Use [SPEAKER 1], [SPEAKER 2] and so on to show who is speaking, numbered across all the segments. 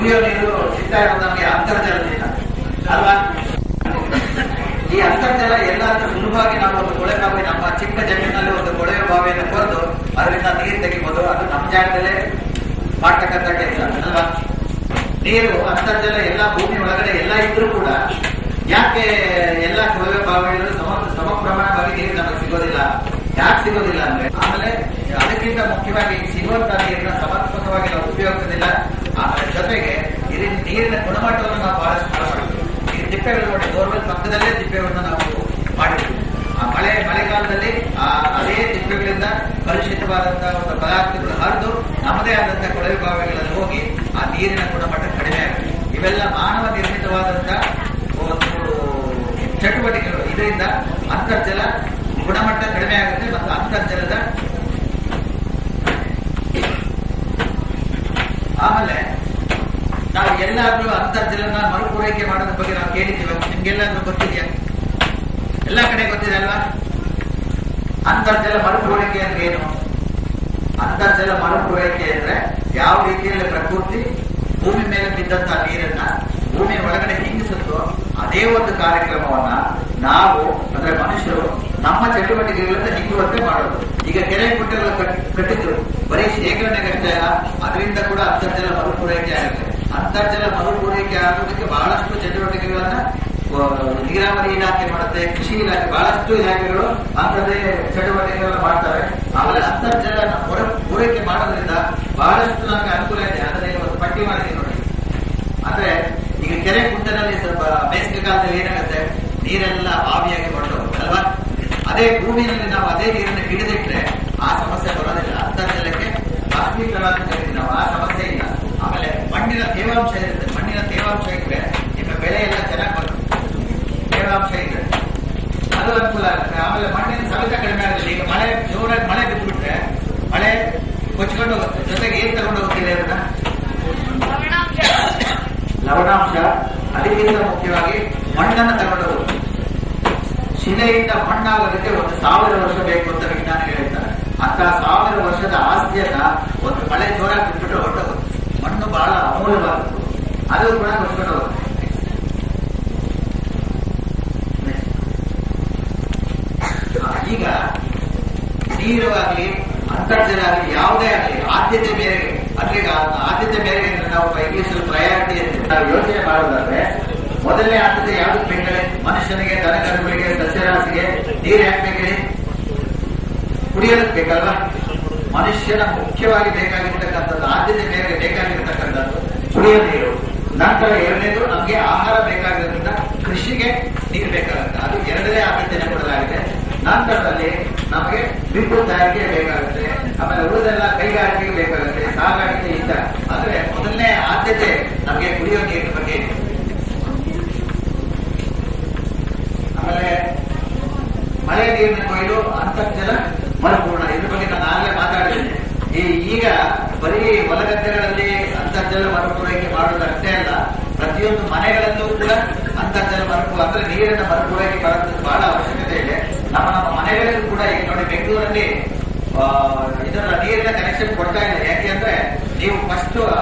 [SPEAKER 1] ಕುಡಿಯೋ ನೀರು ಸಿಗ್ತಾ ಇರೋದು ನಮಗೆ ಅಂತರ್ಜಲದಿಂದ ಅಲ್ವಾ. ಈ ಅಂತರ್ಜಲ ಎಲ್ಲಾದ್ರೂ ಸುಲಭವಾಗಿ ನಾವು ಒಂದು ಕೊಳೆ ಬಾವಿ, ನಮ್ಮ ಚಿಕ್ಕ ಜಮೀನಲ್ಲಿ ಒಂದು ಕೊಳೆಯ ಬಾವಿಯನ್ನು ಕೊರೆದು ಅದರಿಂದ ನೀರು ತೆಗಿಬಹುದು. ಅದು ನಮ್ಮ ಜಾಗದಲ್ಲೇ ಮಾಡ್ತಕ್ಕಂಥ ಕೆಲಸ ಅಲ್ವಾ. ನೀರು ಅಂತರ್ಜಲ ಎಲ್ಲ ಭೂಮಿ ಒಳಗಡೆ ಎಲ್ಲ ಇದ್ರೂ ಕೂಡ ಯಾಕೆ ಎಲ್ಲ ಕೊಳವೆ ಬಾವಿಗಳು ಸಮ ಪ್ರಮಾಣವಾಗಿ ನೀರು ನಮಗೆ ಸಿಗೋದಿಲ್ಲ? ಯಾಕೆ ಸಿಗೋದಿಲ್ಲ ಅಂದ್ರೆ ಆಮೇಲೆ ಅದಕ್ಕಿಂತ ಮುಖ್ಯವಾಗಿ ಸಿಗುವಂತಹ ನೀರನ್ನ ಸಮರ್ಪಕವಾಗಿ ನಾವು ಉಪಯೋಗಿಸೋದಿಲ್ಲ. ಆಮೇಲೆ ಜೊತೆಗೆ ಇಲ್ಲಿ ನೀರಿನ ಗುಣಮಟ್ಟವನ್ನು ನಾವು ಬಹಳಷ್ಟು ಮಾಡ್ತೀವಿ. ಈಗ ತಿಪ್ಪೆಗಳು ನೋಡಿ, ಬೋರ್ವೆಲ್ ಪಕ್ಕದಲ್ಲೇ ತಿಪ್ಪೆಗಳನ್ನು ನಾವು ಮಾಡಿದ್ವಿ. ಆ ಮಳೆಗಾಲದಲ್ಲಿ ಅದೇ ತಿಪ್ಪೆಗಳಿಂದ ಕಲುಷಿತವಾದಂತಹ ಒಂದು ಪದಾರ್ಥಗಳು ಹರಿದು ನಮ್ಮದೇ ಆದಂತಹ ಕೊಳವೆ ಬಾವಿಗಳಲ್ಲಿ ಹೋಗಿ ಆ ನೀರಿನ ಗುಣಮಟ್ಟ ಕಡಿಮೆ ಆಗುತ್ತೆ. ಇವೆಲ್ಲ ಮಾನವ ನಿರ್ಮಿತವಾದಂತಹ ಒಂದು ಚಟುವಟಿಕೆಗಳು. ಇದರಿಂದ ಅಂತರ್ಜಲ ಗುಣಮಟ್ಟ ಕಡಿಮೆ ಆಗುತ್ತೆ ಮತ್ತು ಅಂತರ್ಜಲದ ಆಮೇಲೆ ನಾವು ಎಲ್ಲಾದ್ರೂ ಅಂತರ್ಜಲನ ಮರುಪೂರೈಕೆ ಮಾಡೋದ್ರ ಬಗ್ಗೆ ನಾವು ಕೇಳಿದ್ದೀವಿ. ನಿಮ್ಗೆಲ್ಲಾದ್ರೂ ಗೊತ್ತಿದೆಯಾ? ಎಲ್ಲ ಕಡೆ ಗೊತ್ತಿದೆ ಅಲ್ವಾ? ಅಂತರ್ಜಲ ಮರುಪೂರೈಕೆ ಅಂದ್ರೆ ಏನು? ಅಂತರ್ಜಲ ಮರುಪೂರೈಕೆ ಅಂದ್ರೆ ಯಾವ ರೀತಿಯಲ್ಲಿ ಪ್ರಕೃತಿ ಭೂಮಿ ಮೇಲೆ ಬಿದ್ದಂತಹ ನೀರನ್ನ ಭೂಮಿಯ ಒಳಗಡೆ ಹಿಂಗಿಸುತ್ತೋ ಅದೇ ಒಂದು ಕಾರ್ಯಕ್ರಮವನ್ನ ನಾವು ಅಂದ್ರೆ ಮನುಷ್ಯರು ನಮ್ಮ ಚಟುವಟಿಕೆಗಳಿಂದ ಹಿಂಗುವಂತೆ ಮಾಡೋದು. ಈಗ ಕೆರೆ ಕುಟ್ಟೆಗಳು ಕಟ್ಟಿದ್ರು, ಬರೀ ಶೇಖರಣೆಗಷ್ಟೇ ಅದರಿಂದ ಕೂಡ ಅಂತರ್ಜಲ ಮರುಪೂರೈಕೆ ಆಗುತ್ತೆ. ಅಂತರ್ಜಲ ಮರುಪೂರೈಕೆ ಆಗೋದಕ್ಕೆ ಬಹಳಷ್ಟು ಚಟುವಟಿಕೆಗಳನ್ನ ನೀರಾವರಿ ಇಲಾಖೆ ಮಾಡುತ್ತೆ, ಕೃಷಿ ಇಲಾಖೆ, ಬಹಳಷ್ಟು ಇಲಾಖೆಗಳು ಅಂತದೇ ಚಟುವಟಿಕೆಗಳನ್ನ ಮಾಡ್ತಾರೆ. ಆಮೇಲೆ ಅಂತರ್ಜಲ ಪೂರೈಕೆ ಮಾಡೋದ್ರಿಂದ ಬಹಳಷ್ಟು ನಮಗೆ ಅನುಕೂಲ ಇದೆ. ಅದನ್ನ ಒಂದು ಪಟ್ಟಿ ಮಾಡಿದೀವಿ ನೋಡಿ. ಅಂದ್ರೆ ಈಗ ಕೆರೆ ಕುಂಟದಲ್ಲಿ ಸ್ವಲ್ಪ ಬೇಸಿಗೆ ಕಾಲದಲ್ಲಿ ಏನಾಗುತ್ತೆ, ನೀರೆಲ್ಲ ಆವಿಯಾಗಿ ಹೊರಟೋಗುತ್ತೆ ಅಲ್ವಾ. ಅದೇ ಭೂಮಿಯಲ್ಲಿ ನಾವು ಅದೇ ನೀರನ್ನು ಹಿಡಿದಿಟ್ರೆ ಆ ಸಮಸ್ಯೆ ಬರೋದಿಲ್ಲ. ಅಂತರ್ಜಲಕ್ಕೆ ಬಾಷ್ಪೀಕರಣ ಕರಿತೀವಿ ನಾವು, ಆ ಸಮಸ್ಯೆ ಇಲ್ಲ. ಆಮೇಲೆ ಮಣ್ಣಿನ ತೇವಾಂಶ ಇರುತ್ತೆ. ಮಣ್ಣಿನ ತೇವಾಂಶ ಇದ್ರೆ ನಿಮ್ಮ ಬೆಳೆ ಎಲ್ಲ ಚೆನ್ನಾಗಿ ಬರುತ್ತೆ. ತೇವಾಂಶ ಇದ್ರೆ ಅದು ಅನುಕೂಲ ಆಗುತ್ತೆ. ಆಮೇಲೆ ಮಣ್ಣಿನ ಸವೆತ ಕಡಿಮೆ ಆಗುತ್ತೆ. ಈಗ ಜೋರಾಗಿ ಮಳೆ ಬಿದ್ದುಬಿಟ್ರೆ ಮಳೆ ಕೊಚ್ಕೊಂಡು ಹೋಗುತ್ತೆ. ಜೊತೆಗೆ ಏನ್ ತಗೊಂಡು ಹೋಗ್ತಿದೆ ಅದನ್ನ ಲವಣಾಂಶ. ಅದಕ್ಕಿಂತ ಮುಖ್ಯವಾಗಿ ಮಣ್ಣನ್ನು ತಗೊಂಡು ಹೋಗುತ್ತೆ. ಶಿಲೆಯಿಂದ ಮಣ್ಣಾಗೋದಕ್ಕೆ 1000 ವರ್ಷ ಬೇಕು ಅಂತ ವಿಜ್ಞಾನಿಗಳು ಹೇಳ್ತಾರೆ. ಅಂತ 1000 ವರ್ಷದ ಆಸ್ತಿಯನ್ನ ಒಂದು ಮಳೆ ಜೋರಾಗಿ ಬಿಟ್ಬಿಟ್ರೆ ಹೊರಟೋಗುತ್ತೆ. ಮಣ್ಣು ಬಹಳ ಅಮೂಲ್ಯವಾಗುತ್ತೆ, ಅದು ಕೂಡ ಕೊಚ್ಕೊಂಡು ಹೋಗುತ್ತೆ. ಈಗ ನೀರು ಆಗಲಿ ಅಂತರ್ಜಲ ಆಗಲಿ ಯಾವುದೇ ಆಗಲಿ ಆದ್ಯತೆ ಮೇರೆಗೆ, ಅದ್ರಿಗೆ ಆದ್ಯತೆ ಮೇರೆಗೆ ನಾವು ಇಂಗ್ಲಿಷಲ್ಲಿ ಪ್ರಯಾರಿಟಿ ಅಂತ ನಾವು ಯೋಚನೆ ಮಾಡೋದಾದ್ರೆ ಮೊದಲನೇ ಆದ್ಯತೆ ಯಾವ್ದು ಬೇಕಂದ್ರೆ ಮನುಷ್ಯನಿಗೆ, ದನಕರುಗಳಿಗೆ, ಸಸ್ಯರಾಶಿಗೆ ನೀರು ಯಾಕೆ ಬೇಕೇಳಿ? ಕುಡಿಯೋದಕ್ಕೆ ಬೇಕಲ್ವಾ. ಮನುಷ್ಯನ ಮುಖ್ಯವಾಗಿ ಬೇಕಾಗಿರ್ತಕ್ಕಂಥದ್ದು, ಆದ್ಯತೆ ಮೇರೆಗೆ ಬೇಕಾಗಿರ್ತಕ್ಕಂಥದ್ದು ಕುಡಿಯೋ ನೀರು. ನಂತರ ಎರಡನೇದು ನಮಗೆ ಆಹಾರ ಬೇಕಾಗಿರೋದ್ರಿಂದ ಕೃಷಿಗೆ ನೀರು ಬೇಕಾಗುತ್ತೆ, ಅದು ಎರಡನೇ ಆದ್ಯತೆಯನ್ನು ಕೊಡಲಾಗಿದೆ. ನಂತರದಲ್ಲಿ ನಮಗೆ ವಿದ್ಯುತ್ ತಯಾರಿಕೆ ಬೇಕಾಗುತ್ತೆ. ಆಮೇಲೆ ಉಳಿದೆಲ್ಲ ಕೈಗಾರಿಕೆಗೆ ಬೇಕಾಗುತ್ತೆ, ಸಾಗಾಣಿಕೆ ಇಷ್ಟ. ಅಂದ್ರೆ ಮೊದಲನೇ ಆದ್ಯತೆ ನಮಗೆ ಕುಡಿಯೋ ನೀರಿನ ಬಗ್ಗೆ. ಆಮೇಲೆ ಮಳೆ ನೀರಿನ ಕೊಯ್ಲು, ಅಂತರ್ಜಲ ಮರುಪೂರ್ಣ, ಇದ್ರ ಬಗ್ಗೆ ನಾನು ಆಗಲೇ ಮಾತಾಡಿದ್ದೇನೆ. ಈಗ ಬರೀ ಹೊಲಗದ್ದೆಗಳಲ್ಲಿ ಅಂತರ್ಜಲ ಮರುಪೂರೈಕೆ ಮಾಡೋದಷ್ಟೇ ಅಲ್ಲ, ಪ್ರತಿಯೊಂದು ಮನೆಗಳಲ್ಲೂ ಕೂಡ ಅಂತರ್ಜಲ ಅಂದ್ರೆ ನೀರಿನ ಮರುಪೂರೈಕೆ ಮಾಡೋದು ಬಹಳ ಅವಶ್ಯಕತೆ ಇದೆ. ನಮ್ಮ ಮನೆಗಳಿಗೂ ಕೂಡ ಈಗ ನೋಡಿ ಬೆಂಗಳೂರಲ್ಲಿ ಇದರ ನೀರಿನ ಕನೆಕ್ಷನ್ ಕೊಡ್ತಾ ಇದೆ. ಯಾಕೆಂದ್ರೆ ನೀವು ಫಸ್ಟ್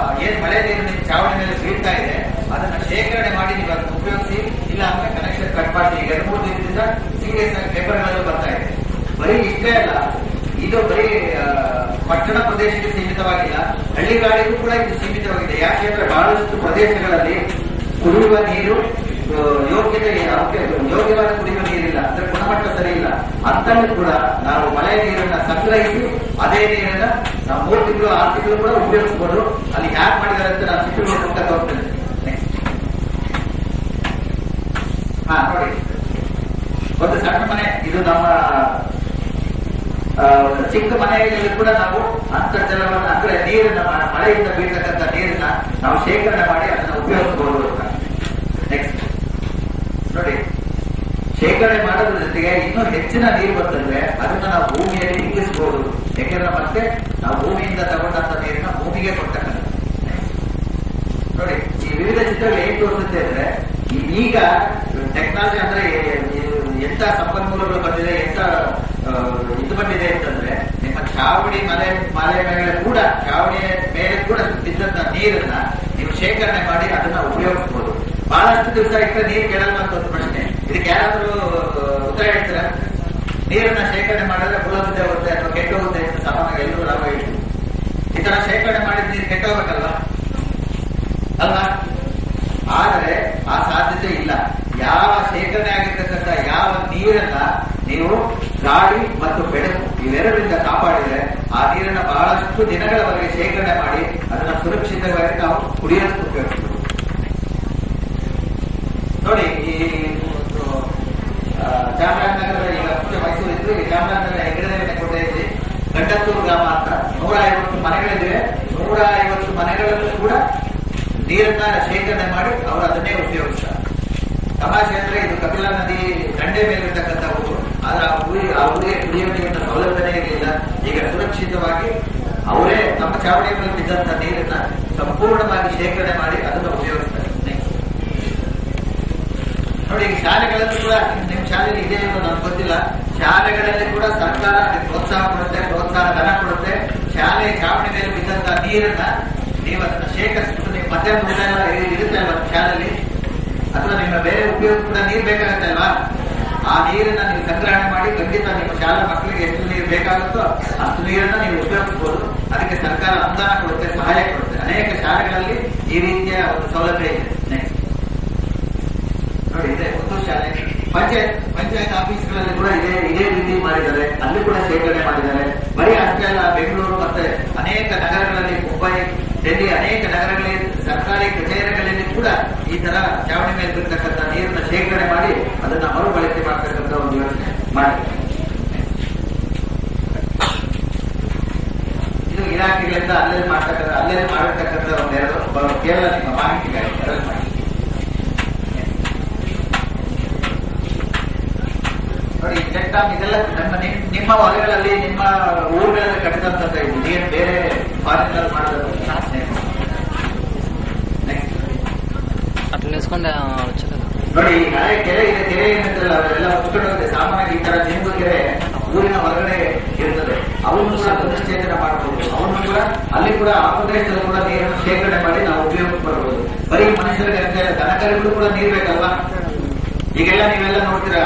[SPEAKER 1] ಏನ್ ಮಳೆ ನೀರು ನಿಮ್ಮ ಚಾವಣಿ ಮೇಲೆ ಬೀಳ್ತಾ ಇದೆ ಅದನ್ನ ಶೇಖರಣೆ ಮಾಡಿ ನೀವು ಅದನ್ನು ಉಪಯೋಗಿಸಿ, ಇಲ್ಲ ಅಂದ್ರೆ ಕನೆಕ್ಷನ್ ಕಟ್ ಮಾಡಿ. ಈಗ 2-3 ದಿನದಿಂದ ಸೀರಿಯಸ್ ಆಗಿ ಪೇಪರ್ಗಳಲ್ಲೂ ಬರ್ತಾ ಇದೆ. ಬರೀ ಇಷ್ಟೇ ಅಲ್ಲ, ಇದು ಬರೀ ಪಟ್ಟಣ ಪ್ರದೇಶಕ್ಕೆ ಸೀಮಿತವಾಗಿಲ್ಲ, ಹಳ್ಳಿಗಾಡಿಗೂ ಕೂಡ ಇದು ಸೀಮಿತವಾಗಿದೆ. ಯಾಕೆಂದ್ರೆ ಬಹಳಷ್ಟು ಪ್ರದೇಶಗಳಲ್ಲಿ ಕುಡಿಯುವ ನೀರು ಯೋಗ್ಯವಾದ ಕುಡಿಯುವ ನೀರಿಲ್ಲ, ಅಂದ್ರೆ ಗುಣಮಟ್ಟ ಸರಿ ಇಲ್ಲ. ಅಂತಲೂ ಕೂಡ ನಾವು ಮಳೆ ನೀರನ್ನ ಸಂಗ್ರಹಿಸಿ ಅದೇ ನೀರನ್ನ ನಾವು 3 ತಿಂಗಳು 6 ತಿಂಗಳು ಕೂಡ ಉಪಯೋಗಿಸಬಹುದು. ಅಲ್ಲಿ ಹ್ಯಾಕ್ ಮಾಡಿದ್ದಾರೆ ಅಂತ ನಾನು ಚಿತ್ರಗಳು ಅಂತ ತೋರಿಸ್ತೇನೆ. ನೋಡಿ, ಒಂದು ಸಣ್ಣ ಮನೆ, ಇದು ನಮ್ಮ ಚಿಕ್ಕ ಮನೆಯಲ್ಲಿ ಕೂಡ ನಾವು ಅಂತರ್ಜಲವನ್ನು ಅಂದ್ರೆ ನೀರನ್ನ, ಮಳೆಯಿಂದ ಬೀಳ್ತಕ್ಕಂಥ ನೀರನ್ನ ನಾವು ಶೇಖರಣೆ ಮಾಡಿ ಅದನ್ನ ಉಪಯೋಗಿಸಬಹುದು ಅಂತ. ನೆಕ್ಸ್ಟ್ ನೋಡಿ, ಶೇಖರಣೆ ಮಾಡೋದ್ರ ಜೊತೆಗೆ ಇನ್ನೂ ಹೆಚ್ಚಿನ ನೀರು ಬಂತಂದ್ರೆ ಅದನ್ನ ನಾವು ಭೂಮಿಯಲ್ಲಿ ಇಂಗಿಸಬಹುದು. ಯಾಕೆಂದ್ರೆ ಮತ್ತೆ ನಾವು ಭೂಮಿಯಿಂದ ತಗೊಂಡಂತ ನೀರನ್ನ ಭೂಮಿಗೆ ಕೊಡ್ತಕ್ಕಂಥ. ನೋಡಿ, ಈ ವಿವಿಧ ಚಿತ್ರಗಳು ಏನ್ ತೋರಿಸುತ್ತೆ ಅಂದ್ರೆ ಈಗ ಟೆಕ್ನಾಲಜಿ ಅಂದ್ರೆ ಎಂತ ಸಂಪನ್ಮೂಲಗಳು ಬಂದಿದೆ, ಎಂತ ಇದು ಬಂದಿದೆ ಅಂತಂದ್ರೆ ನಿಮ್ಮ ಚಾವಣಿ ಮಲೆ ಮೇಲೆ ಕೂಡ, ಚಾವಣಿಯ ಮೇಲೆ ಕೂಡ ಬಿದ್ದಂತ ನೀರನ್ನ ನೀವು ಶೇಖರಣೆ ಮಾಡಿ ಅದನ್ನ ಉಪಯೋಗಿಸಬಹುದು. ಬಹಳಷ್ಟು ದಿವಸ ಇಟ್ಟರೆ ನೀರು ಕೆಡಲ್ಲ ಅಂತ ಒಂದು ಪ್ರಶ್ನೆ. ಇದಕ್ಕೆ ಯಾರಾದ್ರೂ ಉತ್ತರ ಹೇಳ್ತೀರಾ? ನೀರನ್ನ ಶೇಖರಣೆ ಮಾಡಿದ್ರೆ ಹುಳಬಿದ್ದೆ ಹೋಗುತ್ತೆ ಅಥವಾ ಕೆಟ್ಟ ಹೋಗುತ್ತೆ ಅಂತ ಸಾಮಾನ್ಯ ಎಲ್ಲರೂ ನಾವು ಹೇಳ್ತೀವಿ. ಈ ತರ ಶೇಖರಣೆ ಮಾಡಿದ ನೀರು ಕೆಟ್ಟ ಹೋಗ್ಬೇಕಲ್ವಾ ಅಲ್ವಾ? ಆದರೆ ಆ ಸಾಧ್ಯತೆ ಇಲ್ಲ. ಯಾವ ಶೇಖರಣೆ ಆಗಿರ್ತಕ್ಕಂಥ ಯಾವ ನೀರನ್ನ ನೀವು ಗಾಳಿ ಮತ್ತು ಬೆಳಕು ಇವೆರಡರಿಂದ ಕಾಪಾಡಿದ್ರೆ ಆ ನೀರನ್ನ ಬಹಳಷ್ಟು ದಿನಗಳವರೆಗೆ ಶೇಖರಣೆ ಮಾಡಿ ಅದನ್ನ ಸುರಕ್ಷಿತವಾಗಿ ನಾವು ಕುಡಿಯೋದಕ್ಕೆ ಉಪಯೋಗಿಸಬಹುದು. ನೋಡಿ, ಈ ಚಾಮರಾಜನಗರದ ಈಗ ಮುಂಚೆ ಮೈಸೂರು ಇದ್ದು, ಈ ಚಾಮರಾಜನಗರ ಹೆಗ್ಗಡದೇವನ ಕೋಟೆಯಲ್ಲಿ ಗಂಡತ್ತೂರು ಗ್ರಾಮ ಅಂತ 150 ಮನೆಗಳಿವೆ. 150 ಮನೆಗಳಲ್ಲೂ ಕೂಡ ನೀರನ್ನ ಶೇಖರಣೆ ಮಾಡಿ ಅವರು ಅದನ್ನೇ ಉಪಯೋಗಿಸ್ತಾರೆ. ತಮಾಷೆ ಅಂದ್ರೆ ಇದು ಕಪಿಲಾ ನದಿ ದಂಡೆ ಮೇಲೆ ಇರ್ತಕ್ಕಂಥ ಊರು. ಆದ್ರೆ ಆ ಊರಿಗೆ ಕುಡಿಯುವ ನೀರಿನ ಸೌಲಭ್ಯನೇ ಇರಲಿಲ್ಲ. ಈಗ ಸುರಕ್ಷಿತವಾಗಿ ಅವರೇ ನಮ್ಮ ಚಾವಣಿಯ ಮೇಲೆ ಬಿದ್ದಂತ ನೀರನ್ನ ಸಂಪೂರ್ಣವಾಗಿ ಶೇಖರಣೆ ಮಾಡಿ ಅದನ್ನು ಉಪಯೋಗಿಸ್ತಾರೆ. ನೋಡಿ, ಈಗ ಶಾಲೆಗಳಲ್ಲೂ ಕೂಡ ನಿಮ್ಮ ಶಾಲೆಯಲ್ಲಿ ಇದೆ ಅಂತ ನನಗೆ ಗೊತ್ತಿಲ್ಲ. ಶಾಲೆಗಳಲ್ಲಿ ಕೂಡ ಸರ್ಕಾರ ಪ್ರೋತ್ಸಾಹ ಕೊಡುತ್ತೆ, ಪ್ರೋತ್ಸಾಹ ಧನ ಕೊಡುತ್ತೆ. ಶಾಲೆ ಚಾವಣಿ ಮೇಲೆ ಬಿದ್ದಂತ ನೀರನ್ನ ನೀವು ಅದನ್ನ ಶೇಖರಿಸ್ಬಿಟ್ಟು ನೀವು ಮಧ್ಯಾಹ್ನ ಊಟ ಎಲ್ಲ ಇರುತ್ತೆ ಅಲ್ವಾ ಶಾಲೆಯಲ್ಲಿ, ಅಥವಾ ನಿಮ್ಮ ಬೇರೆ ಉಪಯೋಗ ಕೂಡ ನೀರು ಬೇಕಾಗುತ್ತೆ ಅಲ್ವಾ? ಆ ನೀರನ್ನ ನೀವು ಸಂಗ್ರಹಣೆ ಮಾಡಿ ಖಂಡಿತ ನಿಮ್ಮ ಶಾಲಾ ಮಕ್ಕಳಿಗೆ ಎಷ್ಟು ನೀರು ಬೇಕಾಗುತ್ತೋ ಅಷ್ಟು ನೀರನ್ನ ನೀವು ಉಪಯೋಗಿಸಬಹುದು. ಅದಕ್ಕೆ ಸರ್ಕಾರ ಅನುದಾನ ಕೊಡುತ್ತೆ, ಸಹಾಯ ಕೊಡುತ್ತೆ. ಅನೇಕ ಶಾಲೆಗಳಲ್ಲಿ ಈ ರೀತಿಯ ಒಂದು ಸೌಲಭ್ಯ ಇದೆ. ನೋಡಿ, ಇದೆ ಪುತ್ತೂರು ಶಾಲೆ. ಪಂಚಾಯತ್ ಆಫೀಸ್ಗಳಲ್ಲಿ ಕೂಡ ಇದೇ ರೀತಿ ಮಾಡಿದ್ದಾರೆ. ಅಲ್ಲಿ ಕೂಡ ಶೇಖರಣೆ ಮಾಡಿದ್ದಾರೆ. ಬರೀ ಅಷ್ಟೇ ಅಲ್ಲ, ಬೆಂಗಳೂರು ಮತ್ತೆ ಅನೇಕ ನಗರಗಳಲ್ಲಿ, ಮುಂಬೈ, ಡೆಲ್ಲಿ ಅನೇಕ ನಗರಗಳಲ್ಲಿ ಸರ್ಕಾರಿ ಕಚೇರಿಗಳಲ್ಲಿ ಕೂಡ ಈ ತರ ಚಾವಣಿ ಮೇಲೆ ಬಿರ್ತಕ್ಕಂಥ ನೀರನ್ನ ಶೇಖರಣೆ ಮಾಡಿ ಅದನ್ನ ಮರುಬಳಕೆ ಮಾಡ್ತಕ್ಕಂಥ ಒಂದು ಯೋಚನೆ ಮಾಡಿದ್ದಾರೆ. ಇದು ಇಲಾಖೆಗಳಿಂದ ಅಲ್ಲೇ ಮಾಡಿರ್ತಕ್ಕಂಥ ಒಂದೆರಡು ಕೇವಲ ನಿಮ್ಮ ಮಾಹಿತಿಗಾಗಿ ಎರಡು ಮಾಡಿ. ನೋಡಿ, ಚೆಕ್ ಡ್ಯಾಮ್ ಇದೆಲ್ಲ ನಿಮ್ಮ ಹೊಲಗಳಲ್ಲಿ ನಿಮ್ಮ ಊರುಗಳಲ್ಲಿ ಕಟ್ಟಿದಂತ ನೀರು ಬೇರೆ ಫಾರಿನ್ ಮಾಡೋದು ನೋಡಿ. ಹಳೆ ಕೆರೆ ಇದೆ, ಕೆರೆ ಏನಿದ್ರಲ್ಲ ಅವೆಲ್ಲ ಮುಚ್ಕೊಂಡು ಹೋಗುತ್ತೆ. ಸಾಮಾನ್ಯವಾಗಿ ಈ ತರ ಜಿಂಬು ಕೆರೆ ಊರಿನ ಹೊರಗಡೆ ಇರ್ತದೆ. ಅವನ್ನು ಕೂಡ ಪುನಶ್ಚೇತನ ಮಾಡಬಹುದು. ಅವನ್ನು ಕೂಡ ಅಲ್ಲಿ ಕೂಡ ಆ ಪ್ರದೇಶದಲ್ಲೂ ಕೂಡ ನೀರನ್ನು ಶೇಖರಣೆ ಮಾಡಿ ನಾವು ಉಪಯೋಗಕ್ಕೆ ಬರಬಹುದು. ಬರೀ ಮನುಷ್ಯರಿಗೆ ದನಕರಿಗಳು ಕೂಡ ನೀರು ಬೇಕಲ್ವಾ? ಈಗೆಲ್ಲ ನೀವೆಲ್ಲ ನೋಡ್ತೀರಾ,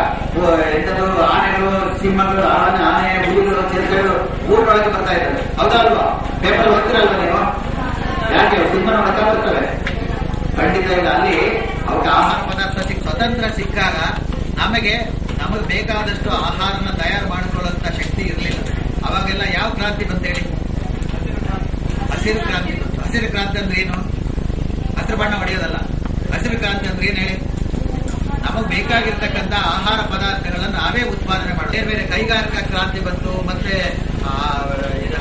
[SPEAKER 1] ಎಂಥದ್ದು ಆನೆಗಳು, ಸಿಂಹಗಳು, ಆನೆ, ಹುಲಿಗಳು, ಚಿರತೆಗಳು ಊರೊಳಗೆ ಬರ್ತಾ ಇದ್ದಾರೆ. ಹೌದಾ ಅಲ್ವಾ? ಪೇಪರ್ ಓದ್ತಿರಲ್ವಾ ನೀವು? ಯಾಕೆ ಸಿಂಹನ ಹೊಡ್ತಾ ಬರ್ತವೆ? ಖಂಡಿತ ಇಲ್ಲ. ಅಲ್ಲಿ ಅವಕ್ಕೆ ಆಹಾರ ಪದಾರ್ಥ ಸ್ವತಂತ್ರ ಸಿಕ್ಕಾಗ ನಮಗೆ ಬೇಕಾದಷ್ಟು ಆಹಾರನ ತಯಾರು ಮಾಡಿಕೊಳ್ಳುವಂತ ಶಕ್ತಿ ಇರಲಿಲ್ಲ. ಅವಾಗೆಲ್ಲ ಯಾವ ಕ್ರಾಂತಿ ಬಂತೇಳಿ? ಹಸಿರು ಕ್ರಾಂತಿ. ಹಸಿರು ಕ್ರಾಂತಿ ಅಂದ್ರೆ ಏನು? ಹಸಿರು ಬಣ್ಣ ಹೊಡೆಯೋದಲ್ಲ. ಹಸಿರು ಕ್ರಾಂತಿ ಅಂದ್ರೆ ಏನ್ ಹೇಳಿ? ನಮಗೆ ಬೇಕಾಗಿರ್ತಕ್ಕಂಥ ಆಹಾರ ಪದಾರ್ಥಗಳನ್ನ ನಾವೇ ಉತ್ಪಾದನೆ ಮಾಡೋದು. ಬೇರೆ ಬೇರೆ ಕೈಗಾರಿಕಾ ಕ್ರಾಂತಿ ಬಂತು, ಮತ್ತೆ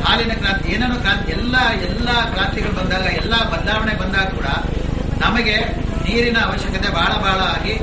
[SPEAKER 1] ಹಾಲಿನ ಕ್ರಾಂತಿ, ಏನೇನೋ ಕ್ರಾಂತಿ, ಎಲ್ಲ ಕ್ರಾಂತಿಗಳು ಬಂದಾಗ, ಎಲ್ಲ ಬದಲಾವಣೆ ಬಂದಾಗ ಕೂಡ ನಮಗೆ ನೀರಿನ ಅವಶ್ಯಕತೆ ಬಹಳ ಆಗಿ